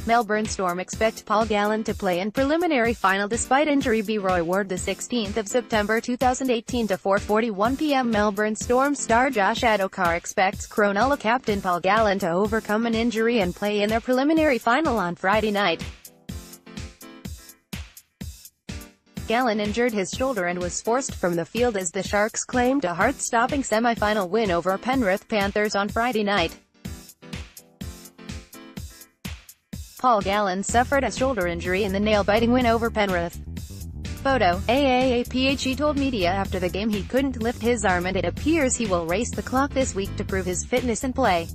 Melbourne Storm expect Paul Gallen to play in preliminary final despite injury. Roy Ward16 September 2018 to 4:41 p.m. Melbourne Storm star Josh Addo-Carr expects Cronulla captain Paul Gallen to overcome an injury and play in their preliminary final on Friday night. Gallen injured his shoulder and was forced from the field as the Sharks claimed a heart-stopping semi-final win over Penrith Panthers on Friday night. Paul Gallen suffered a shoulder injury in the nail-biting win over Penrith. Photo, AAAPH told media after the game he couldn't lift his arm and it appears he will race the clock this week to prove his fitness and play.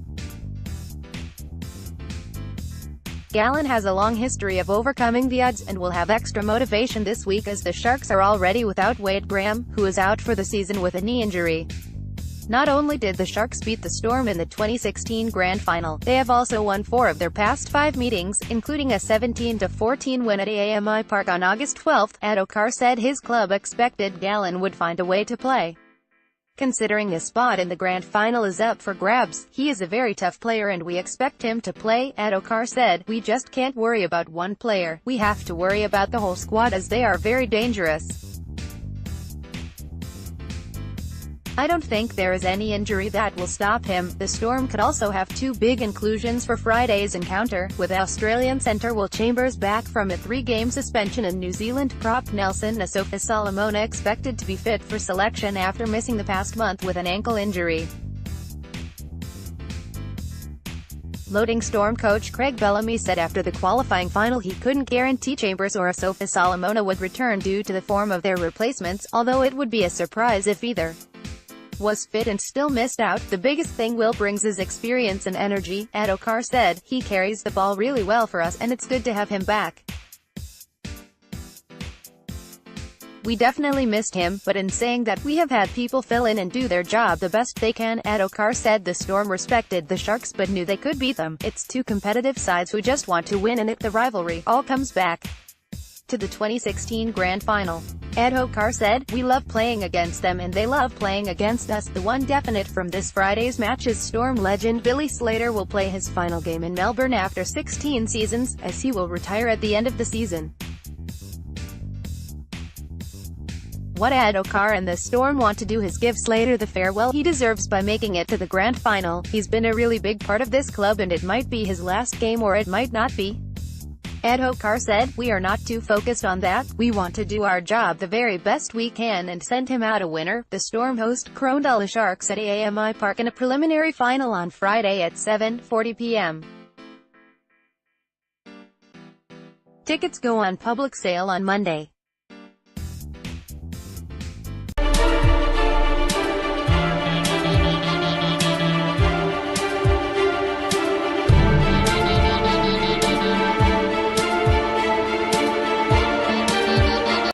Gallen has a long history of overcoming the odds, and will have extra motivation this week as the Sharks are already without Wade Graham, who is out for the season with a knee injury. Not only did the Sharks beat the Storm in the 2016 Grand Final, they have also won 4 of their past 5 meetings, including a 17-14 win at AAMI Park on August 12. Addo-Carr said his club expected Gallen would find a way to play. Considering a spot in the Grand Final is up for grabs, he is a very tough player and we expect him to play, Addo-Carr said. We just can't worry about one player, we have to worry about the whole squad as they are very dangerous. I don't think there is any injury that will stop him. The Storm could also have 2 big inclusions for Friday's encounter, with Australian centre Will Chambers back from a 3-game suspension and New Zealand prop Nelson Asofa-Solomona expected to be fit for selection after missing the past month with an ankle injury. Loading Storm coach Craig Bellamy said after the qualifying final he couldn't guarantee Chambers or Asofa-Solomona would return due to the form of their replacements, although it would be a surprise if either was fit and still missed out. The biggest thing Will brings is experience and energy, Addo-Carr said. He carries the ball really well for us, and it's good to have him back. We definitely missed him, but in saying that, we have had people fill in and do their job the best they can, Addo-Carr said. The Storm respected the Sharks but knew they could beat them. It's 2 competitive sides who just want to win, and the rivalry all comes back to the 2016 Grand Final. Addo-Carr said, we love playing against them and they love playing against us. The one definite from this Friday's match is Storm legend Billy Slater will play his final game in Melbourne after 16 seasons, as he will retire at the end of the season. What Addo-Carr and the Storm want to do is give Slater the farewell he deserves by making it to the Grand Final. He's been a really big part of this club and it might be his last game or it might not be. Addo-Carr said, we are not too focused on that, we want to do our job the very best we can and send him out a winner. The Storm host Cronulla Sharks at AAMI Park in a preliminary final on Friday at 7:40 p.m. Tickets go on public sale on Monday.